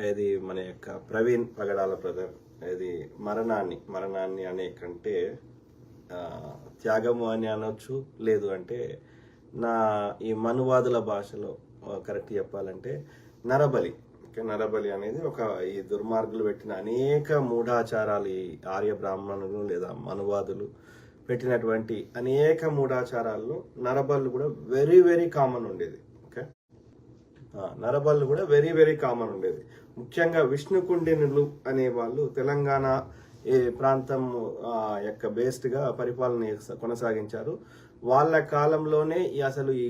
ఇది మన యొక్క ప్రవీణ్ పగడాల బ్రదర్ ఇది మరణాన్ని అనే కంటే త్యాగము అని అనొచ్చు, లేదు అంటే నా ఈ మనువాదుల భాషలో కరెక్ట్ చెప్పాలంటే నరబలి. నరబలి అనేది ఒక ఈ దుర్మార్గులు పెట్టిన అనేక మూఢాచారాలు, ఈ ఆర్య బ్రాహ్మణులు లేదా మనువాదులు పెట్టినటువంటి అనేక మూఢాచారాల్లో నరబళ్ళు కూడా వెరీ వెరీ కామన్ ఉండేది. ఓకే, నరబళ్ళు కూడా వెరీ వెరీ కామన్ ఉండేది. ముఖ్యంగా విష్ణుకుండినులు అనే వాళ్ళు తెలంగాణ ఈ ప్రాంతం యొక్క బేస్డ్గా పరిపాలన కొనసాగించారు. వాళ్ళ కాలంలోనే అసలు ఈ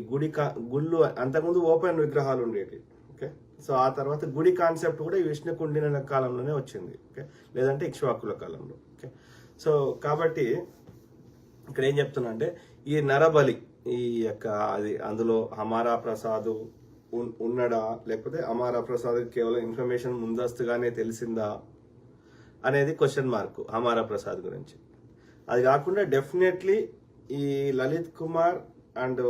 గుళ్ళు అంతకుముందు ఓపెన్ విగ్రహాలు ఉండేవి. ఓకే, సో ఆ తర్వాత గుడి కాన్సెప్ట్ కూడా ఈ విష్ణుకుండినుల కాలంలోనే వచ్చింది. ఓకే, లేదంటే ఇక్ష్వాకుల కాలంలో. ఓకే, సో కాబట్టి ఇక్కడ ఏం చెప్తున్నా అంటే ఈ నరబలి ఈ యొక్క అది అందులో హమారా ప్రసాద్ ఉన్నడా, లేకపోతే అమారా ప్రసాద్ కేవలం ఇన్ఫర్మేషన్ ముందస్తుగానే తెలిసిందా అనేది క్వశ్చన్ మార్క్ హమారా ప్రసాద్ గురించి. అది కాకుండా డెఫినెట్లీ ఈ లలిత్ కుమార్ అండ్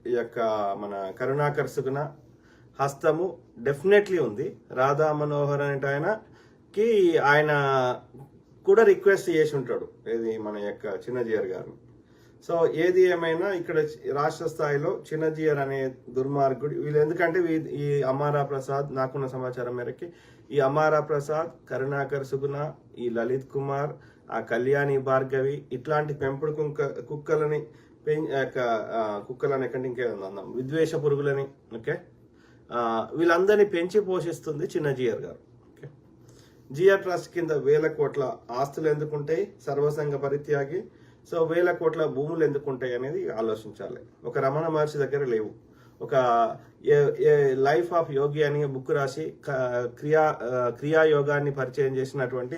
ఈ యొక్క మన కరుణాకర్ సుగుణ హస్తము డెఫినెట్లీ ఉంది. రాధా మనోహర్ అనేట ఆయనకి ఆయన కూడా రిక్వెస్ట్ చేసి ఉంటాడు, ఏది మన యొక్క చిన్నజీయర్ గారు. సో ఏది ఏమైనా ఇక్కడ రాష్ట్ర స్థాయిలో చిన్నజీయర్ అనే దుర్మార్గుడు వీళ్ళు, ఎందుకంటే ఈ అమారా ప్రసాద్ నాకున్న సమాచారం మేరకి ఈ అమారా ప్రసాద్, కరుణాకర్ సుగుణ, ఈ లలిత్ కుమార్, ఆ కళ్యాణి భార్గవి ఇట్లాంటి పెంపుడు కుక్కలని కుక్కలని కంటే ఇంకేమన్నా విద్వేష పురుగులని, ఓకే, వీళ్ళందరినీ పెంచి పోషిస్తుంది చిన్నజీయర్ గారు. ఓకే, జిఆర్ ట్రస్ట్ కింద 1000 కోట్ల ఆస్తులు ఎందుకుంటాయి సర్వసంగ పరిత్యాగి? సో 1000 కోట్ల భూములు ఎందుకుంటాయి అనేది ఆలోచించాలి. ఒక రమణ మహర్షి దగ్గర లేవు. ఒక లైఫ్ ఆఫ్ యోగి అని బుక్ రాసి క్రియాయోగాన్ని పరిచయం చేసినటువంటి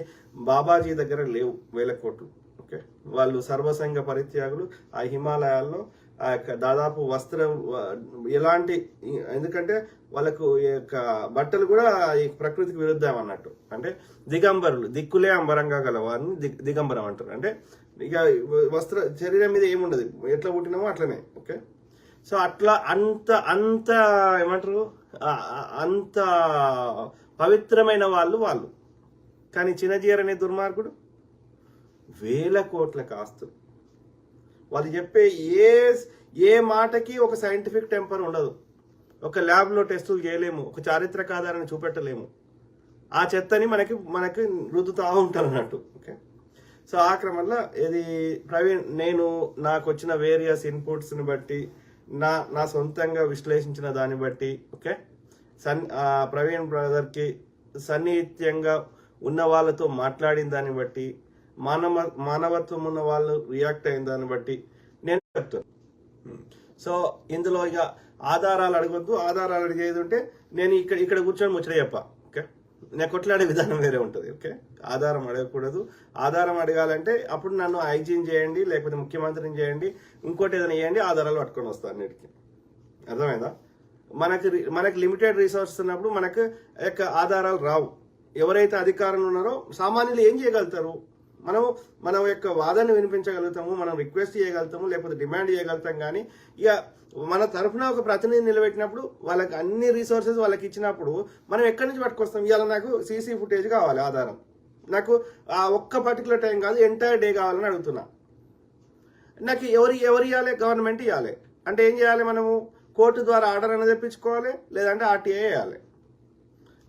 బాబాజీ దగ్గర లేవు 1000 కోట్లు. ఓకే, వాళ్ళు సర్వసంగ పరిత్యాగులు. ఆ హిమాలయాల్లో ఆ యొక్క దాదాపు వస్త్రం ఎలాంటి, ఎందుకంటే వాళ్ళకు ఈ యొక్క బట్టలు కూడా ఈ ప్రకృతికి విరుద్ధం అన్నట్టు. అంటే దిగంబరులు, దిక్కులే అంబరంగా గలవారిని దిగంబరం అంటారు. అంటే ఇక శరీరం మీద ఏముండదు, ఎట్లా పుట్టినామో అట్లనే. ఓకే, సో అట్లా అంత ఏమంటారు, అంత పవిత్రమైన వాళ్ళు. కానీ చిన్నజీయర్ అనే దుర్మార్గుడు 1000 కోట్లకు ఆస్తులు. వాళ్ళు చెప్పే ఏ మాటకి ఒక సైంటిఫిక్ టెంపర్ ఉండదు. ఒక ల్యాబ్లో టెస్టులు చేయలేము, ఒక చారిత్రక ఆధారాన్ని చూపెట్టలేము. ఆ చెత్తని మనకి రుద్దుతా ఉంటారు అన్నట్టు. ఓకే, సో ఆ క్రమంలో ఇది ప్రవీణ్, నేను నాకు వచ్చిన వేరియస్ ఇన్పుట్స్ని బట్టి నా సొంతంగా విశ్లేషించిన దాన్ని బట్టి, ఓకే, ప్రవీణ్ బ్రదర్కి సన్నిహిత్యంగా ఉన్న వాళ్ళతో మాట్లాడిన దాన్ని బట్టి, మానవత్వం ఉన్న వాళ్ళు రియాక్ట్ అయిన దాన్ని బట్టి నేను చెప్తాను. సో ఇందులో ఇక ఆధారాలు అడగొద్దు. ఆధారాలు అడిగేది ఉంటే నేను ఇక్కడ కూర్చొని ముచ్చట చెప్పా. ఓకే, నేను కొట్లాడే విధానం వేరే ఉంటుంది. ఓకే, ఆధారం అడగకూడదు. ఆధారం అడగాలంటే అప్పుడు నన్ను ఐజీని చేయండి, లేకపోతే ముఖ్యమంత్రిని చేయండి, ఇంకోటి ఏదైనా చేయండి, ఆధారాలు పట్టుకొని వస్తాను అన్నిటికీ. అర్థమైందా? మనకి లిమిటెడ్ రిసోర్సెస్ ఉన్నప్పుడు మనకు యొక్క ఆధారాలు రావు. ఎవరైతే అధికారంలో ఉన్నారో సామాన్యులు ఏం చేయగలుగుతారు? మన యొక్క వాదనని వినిపించగలుగుతాము, మనం రిక్వెస్ట్ చేయగలుగుతాము, లేకపోతే డిమాండ్ చేయగలుగుతాం. కానీ ఇక మన తరఫున ఒక ప్రతినిధి నిలబెట్టినప్పుడు వాళ్ళకి అన్ని రిసోర్సెస్ వాళ్ళకి ఇచ్చినప్పుడు మనం ఎక్కడి నుంచి పట్టుకొస్తాం? ఇవాళ నాకు సీసీ ఫుటేజ్ కావాలి ఆధారం, నాకు ఆ ఒక్క పర్టికులర్ టైం కాదు ఎంటైర్ డే కావాలని అడుగుతున్నా. నాకు ఎవరు ఇవ్వాలి? గవర్నమెంట్ ఇవ్వాలి. అంటే ఏం చేయాలి? మనము కోర్టు ద్వారా ఆర్డర్ అనేది తెప్పించుకోవాలి, లేదంటే ఆర్టీఏ వేయాలి.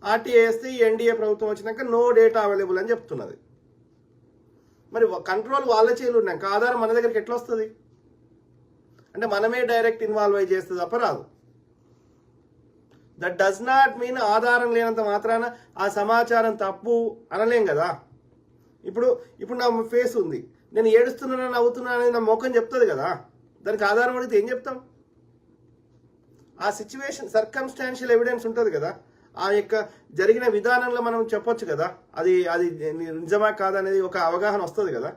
ఆర్టీఏ వేస్తే ఈ ఎన్డీఏ ప్రభుత్వం వచ్చినాక నో డేటా అవైలబుల్ అని చెప్తున్నది. మరి కంట్రోల్ వాళ్ళ చేతులు ఉన్నాక ఆధారం మన దగ్గరికి ఎట్లా వస్తుంది? అంటే మనమే డైరెక్ట్ ఇన్వాల్వ్ అయి చేస్తే తప్ప రాదు. దట్ డస్ నాట్ మీన్ ఆధారం లేనంత మాత్రాన ఆ సమాచారం తప్పు అనలేం కదా. ఇప్పుడు నా ఫేస్ ఉంది, నేను ఏడుస్తున్నాను నవ్వుతున్నాను అనేది నా ముఖం చెప్తుంది కదా. దానికి ఆధారం అడిగితే ఏం చెప్తాం? ఆ సిచ్యువేషన్ సర్కమ్స్టాన్షియల్ ఎవిడెన్స్ ఉంటుంది కదా. ఆ యొక్క జరిగిన విధానంలో మనం చెప్పొచ్చు కదా, అది నిజమా కాదనేది ఒక అవగాహన వస్తుంది కదా.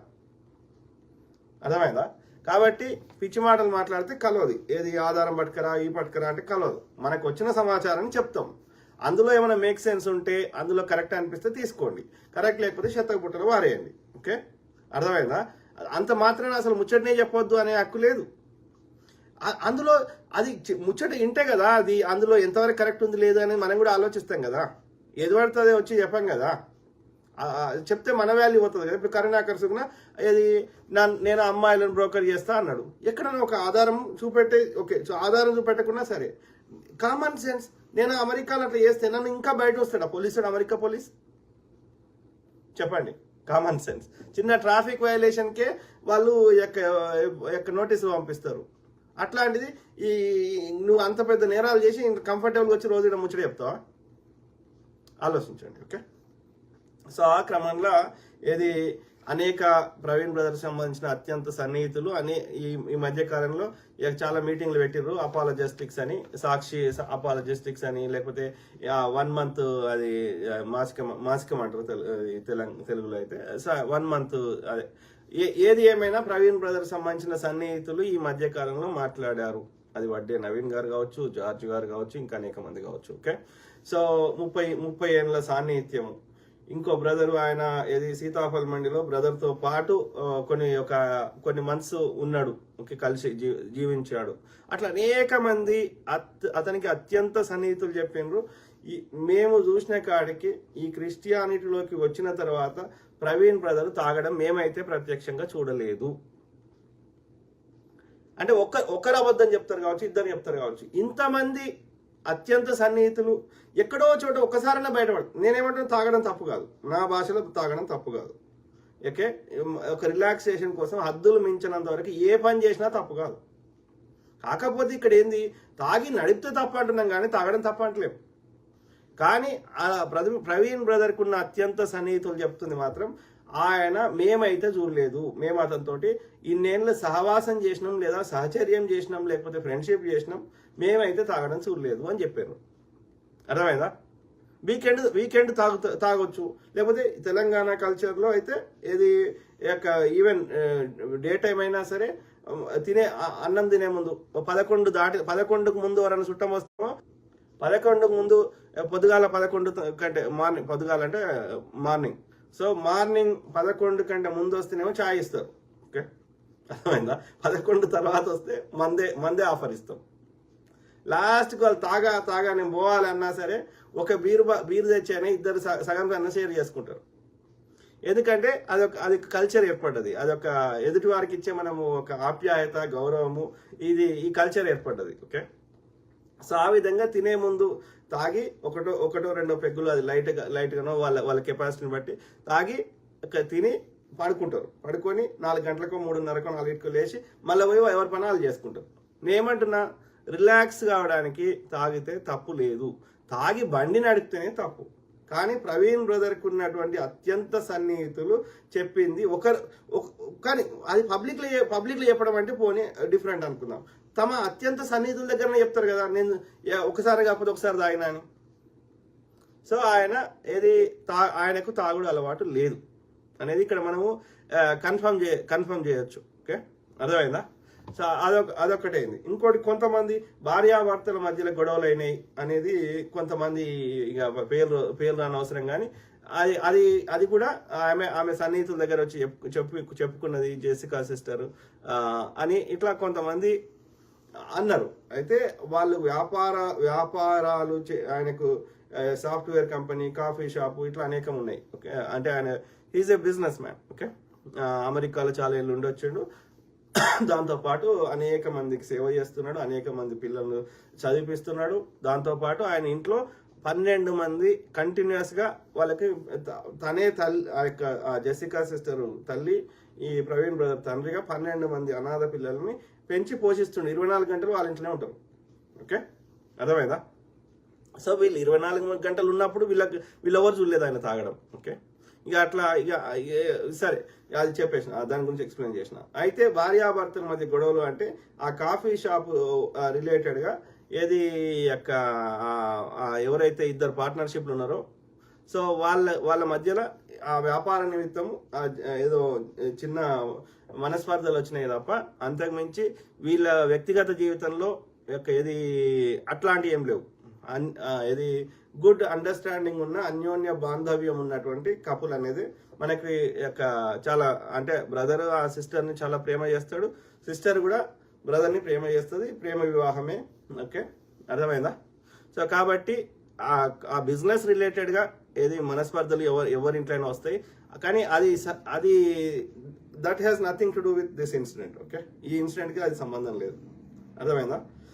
అర్థమైందా? కాబట్టి పిచ్చి మాటలు మాట్లాడితే కలవదు. ఏది ఆధారం పట్టుకరా ఈ పట్టుకరా అంటే కలవదు. మనకు వచ్చిన సమాచారాన్ని చెప్తాం. అందులో ఏమైనా మేక్ సెన్స్ ఉంటే, అందులో కరెక్ట్ అనిపిస్తే తీసుకోండి, కరెక్ట్ లేకపోతే చెత్తకు పుట్టలు వారేయండి. ఓకే, అర్థమైందా? అంత మాత్రాన అసలు ముచ్చటనే చెప్పొద్దు అనే హక్కు లేదు. అందులో అది ముచ్చట ఇంటే కదా అది అందులో ఎంతవరకు కరెక్ట్ ఉంది లేదు అనేది మనం కూడా ఆలోచిస్తాం కదా. ఏది పడుతుంది వచ్చి చెప్పాం కదా, చెప్తే మన వాల్యూ పోతుంది కదా. ఇప్పుడు కరుణాకర్ సుగుణ ఏది నేను అమ్మాయిలను బ్రోకర్ చేస్తా అన్నాడు. ఎక్కడైనా ఒక ఆధారం చూపెట్టే, ఓకే ఆధారం చూపెట్టకున్నా సరే, కామన్ సెన్స్. నేను అమెరికాలో అట్లా చేస్తే నన్ను ఇంకా బయట వస్తాడా పోలీసుడు, అమెరికా పోలీస్? చెప్పండి, కామన్ సెన్స్. చిన్న ట్రాఫిక్ వైలేషన్కే వాళ్ళు నోటీసులు పంపిస్తారు. అట్లాంటిది నువ్వు అంత పెద్ద నేరాలు చేసి కంఫర్టబుల్గా వచ్చి రోజు ఇక్కడ ముచ్చట చెప్తావా? ఆలోచించండి. ఓకే, సో ఆ క్రమంలో ఏది అనేక ప్రవీణ్ బ్రదర్స్ సంబంధించిన అత్యంత సన్నిహితులు ఈ మధ్య కాలంలో చాలా మీటింగ్లు పెట్టిర్రు. అపాలజెస్టిక్స్ అని, సాక్షి అపాలజెస్టిక్స్ అని, లేకపోతే 1 month అది మాసికం అంటారు తెలుగులో అయితే 1 month అదే. ఏది ఏమైనా ప్రవీణ్ బ్రదర్స్ సంబంధించిన సన్నిహితులు ఈ మధ్య కాలంలో మాట్లాడారు. అది వడ్డే నవీన్ గారు కావచ్చు, జార్జ్ గారు కావచ్చు, ఇంకా అనేక మంది కావచ్చు. ఓకే, సో 30 ఏళ్ళ సాన్నిహిత్యము. ఇంకో బ్రదరు ఆయన ఏది సీతాఫల్ మండిలో బ్రదర్తో పాటు కొన్ని మంత్స్ ఉన్నాడు, ఓకే, కలిసి జీవించాడు. అట్లా అనేక మంది అతనికి అత్యంత సన్నిహితులు చెప్పిండ్రు. మేము చూసిన కాడికి ఈ క్రిస్టియానిటీలోకి వచ్చిన తర్వాత ప్రవీణ్ బ్రదర్ తాగడం మేమైతే ప్రత్యక్షంగా చూడలేదు. అంటే ఒకరు అబద్ధం చెప్తారు కావచ్చు, ఇద్దరు చెప్తారు కావచ్చు. ఇంతమంది అత్యంత సన్నిహితులు ఎక్కడో చోట ఒక్కసారైనా బయటపడుతుంది. నేనేమంటాను, తాగడం తప్పు కాదు, నా భాషలో తాగడం తప్పు కాదు. ఓకే, ఒక రిలాక్సేషన్ కోసం హద్దులు మించినంత వరకు ఏ పని చేసినా తప్పు కాదు. కాకపోతే ఇక్కడ ఏంది, తాగి నడిపితే తప్పు అంటున్నాం కానీ తాగడం తప్పు అంటలేము. కానీ ప్రవీణ్ బ్రదర్కి ఉన్న అత్యంత సన్నిహితులు చెప్తుంది మాత్రం ఆయన మేమైతే చూడలేదు, మేము అతనితోటి ఇన్నేళ్ళు సహవాసం చేసినాం, లేదా సహచర్యం చేసినాం, లేకపోతే ఫ్రెండ్షిప్ చేసినాం, మేమైతే తాగడం చూడలేదు అని చెప్పారు. అర్థమైందా? వీకెండ్ తాగొచ్చు, లేకపోతే తెలంగాణ కల్చర్లో అయితే ఏది ఈవెన్ డే టైం అయినా సరే అన్నం తినే ముందు 11కు ముందు ఎవరైనా చుట్టం వస్తామో 11కు ముందు పొద్దుగాల 11 కంటే పొద్దుగాల అంటే మార్నింగ్, సో మార్నింగ్ 11 కంటే ముందు వస్తేనేమో ఛాయ్ ఇస్తారు. ఓకే, అర్థమైందా? 11 తర్వాత వస్తే మందే ఆఫర్ ఇస్తాం. లాస్ట్కి వాళ్ళు తాగా నేను పోవాలన్నా సరే ఒక బీరు తెచ్చానే ఇద్దరు సగం కన్నా షేర్ చేసుకుంటారు. ఎందుకంటే అది కల్చర్ ఏర్పడ్డది, అదొక ఎదుటి వారికి ఇచ్చే మనము ఒక ఆప్యాయత, గౌరవము, ఈ కల్చర్ ఏర్పడ్డది. ఓకే, సో ఆ విధంగా తినే ముందు తాగి ఒకటో రెండో పెగ్గులు అది లైట్గానో వాళ్ళ కెపాసిటీని బట్టి తాగి తిని పడుకొని 4 గంటలకు 3:30కో 4కు లేచి మళ్ళీ పోయి ఎవరి పని వాళ్ళు చేసుకుంటారు. నేనేమంటున్నా, రిలాక్స్ కావడానికి తాగితే తప్పు లేదు, తాగి బండి నడిపితేనే తప్పు. కానీ ప్రవీణ్ బ్రదర్కి ఉన్నటువంటి అత్యంత సన్నిహితులు చెప్పింది కానీ అది పబ్లిక్లో చెప్పడం అంటే పోనీ డిఫరెంట్ అనుకుందాం. తమ అత్యంత సన్నిహితుల దగ్గరనే చెప్తారు కదా, నేను ఒకసారి కాకపోతే ఒకసారి తాగినా అని. సో ఆయనకు తాగుడు అలవాటు లేదు అనేది ఇక్కడ మనము కన్ఫర్మ్ చేయొచ్చు. ఓకే, అర్థమైందా? సో అదొకటైంది. ఇంకోటి, కొంతమంది భార్యాభర్తల మధ్యలో గొడవలు అయినాయి అనేది కొంతమంది ఇక పేర్లు రాని అవసరం, కానీ అది కూడా ఆమె సన్నిహితుల దగ్గర వచ్చి చెప్పుకున్నది జెసికా సిస్టర్ అని ఇట్లా కొంతమంది అన్నారు. అయితే వాళ్ళు వ్యాపారాలు ఆయనకు సాఫ్ట్వేర్ కంపెనీ, కాఫీ షాపు ఇట్లా అనేకం ఉన్నాయి. ఓకే, అంటే ఆయన is a business man. Okay, అమెరికాలో చాలా ఏళ్ళు ఉండొచ్చాడు. దాంతోపాటు అనేక మందికి సేవ చేస్తున్నాడు, అనేక మంది పిల్లలను చదివిపిస్తున్నాడు. దాంతోపాటు ఆయన ఇంట్లో 12 మంది కంటిన్యూస్గా వాళ్ళకి తనే తల్లి, జెసికా సిస్టర్ తల్లి, ఈ ప్రవీణ్ బ్రదర్ తండ్రిగా 12 మంది అనాథ పిల్లల్ని పెంచి పోషిస్తుండే. 24 గంటలు వాళ్ళ ఇంట్లోనే ఉంటారు. ఓకే, అర్థమైందా? సో వీళ్ళు 24 గంటలు ఉన్నప్పుడు వీళ్ళెవరు చూడలేదు ఆయన తాగడం. ఓకే, సరే అది చెప్పేసిన, దాని గురించి ఎక్స్ప్లెయిన్ చేసిన. అయితే భార్యాభర్తల మధ్య గొడవలు అంటే ఆ కాఫీ షాప్ రిలేటెడ్గా ఏది ఎవరైతే ఇద్దరు పార్ట్నర్షిప్లు ఉన్నారో, సో వాళ్ళ మధ్యలో ఆ వ్యాపార నిమిత్తం ఏదో చిన్న మనస్పర్ధలు వచ్చినాయి తప్ప అంతకుమించి వీళ్ళ వ్యక్తిగత జీవితంలో అట్లాంటివి ఏం లేవు. ఇది గుడ్ అండర్స్టాండింగ్ ఉన్న అన్యోన్య బాంధవ్యం ఉన్నటువంటి కపుల్ అనేది మనకి చాలా, అంటే బ్రదర్ ఆ సిస్టర్ని చాలా ప్రేమ చేస్తాడు, సిస్టర్ కూడా బ్రదర్ని ప్రేమ చేస్తుంది. ప్రేమ వివాహమే. ఓకే, అర్థమైందా? సో కాబట్టి ఆ బిజినెస్ రిలేటెడ్గా ఏది మనస్పర్ధలు ఎవరింట్లైనా వస్తాయి, కానీ అది that has nothing to do with this incident. Okay, ఈ ఇన్సిడెంట్కి అది సంబంధం లేదు. అర్థమైందా?